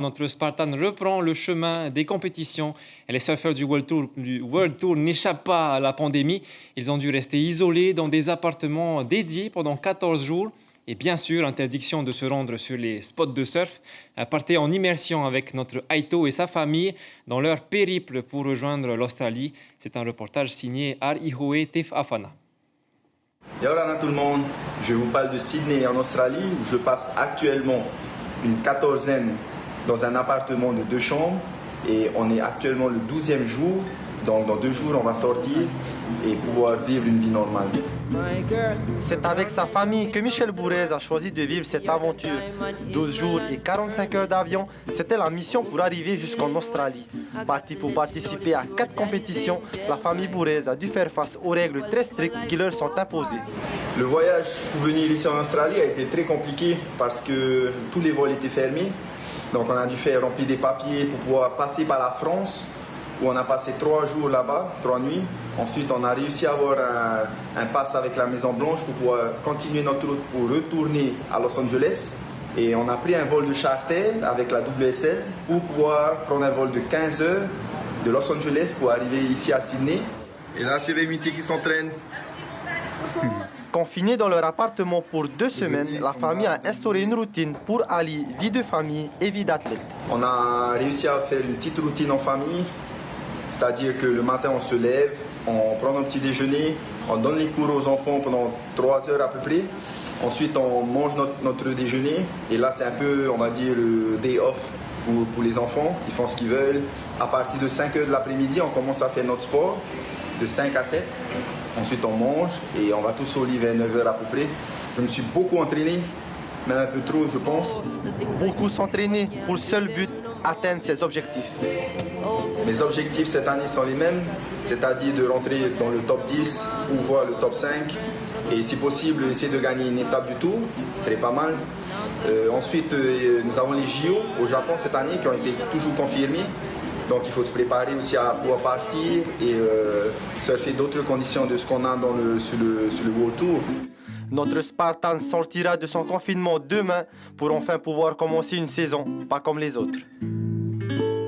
Notre Spartan reprend le chemin des compétitions et les surfeurs du World Tour n'échappent pas à la pandémie. Ils ont dû rester isolés dans des appartements dédiés pendant 14 jours. Et bien sûr, interdiction de se rendre sur les spots de surf. Partez en immersion avec notre Aito et sa famille dans leur périple pour rejoindre l'Australie. C'est un reportage signé Arihoe Tef Afana. Yaorana tout le monde, je vous parle de Sydney en Australie où je passe actuellement une quatorzaine dans un appartement de 2 chambres et on est actuellement le 12e jour. Donc dans 2 jours, on va sortir et pouvoir vivre une vie normale. C'est avec sa famille que Michel Bourez a choisi de vivre cette aventure. 12 jours et 45 heures d'avion, c'était la mission pour arriver jusqu'en Australie. Parti pour participer à 4 compétitions, la famille Bourez a dû faire face aux règles très strictes qui leur sont imposées. Le voyage pour venir ici en Australie a été très compliqué parce que tous les vols étaient fermés. Donc on a dû faire remplir des papiers pour pouvoir passer par la France, où on a passé 3 jours là-bas, 3 nuits. Ensuite, on a réussi à avoir un pass avec la Maison Blanche pour pouvoir continuer notre route pour retourner à Los Angeles. Et on a pris un vol de charter avec la WSL pour pouvoir prendre un vol de 15 heures de Los Angeles pour arriver ici à Sydney. Et là, c'est les mutés qui s'entraînent. Confinés dans leur appartement pour 2 semaines, la famille a instauré une routine pour allier vie de famille et vie d'athlète. On a réussi à faire une petite routine en famille. C'est-à-dire que le matin, on se lève, on prend un petit déjeuner, on donne les cours aux enfants pendant 3 heures à peu près. Ensuite, on mange notre déjeuner. Et là, c'est un peu, on va dire, le day off pour les enfants. Ils font ce qu'ils veulent. À partir de 5 heures de l'après-midi, on commence à faire notre sport de 5 à 7. Ensuite, on mange et on va tous au lit vers 9 heures à peu près. Je me suis beaucoup entraîné, même un peu trop, je pense. Beaucoup s'entraîner pour le seul but, atteindre ses objectifs. Mes objectifs cette année sont les mêmes, c'est-à-dire de rentrer dans le top 10 ou voir le top 5 et si possible essayer de gagner une étape du tour, ce serait pas mal. Ensuite, nous avons les JO au Japon cette année qui ont été toujours confirmés, donc il faut se préparer aussi à pouvoir partir et surfer d'autres conditions de ce qu'on a sur le World Tour. Notre Spartan sortira de son confinement demain pour enfin pouvoir commencer une saison, pas comme les autres.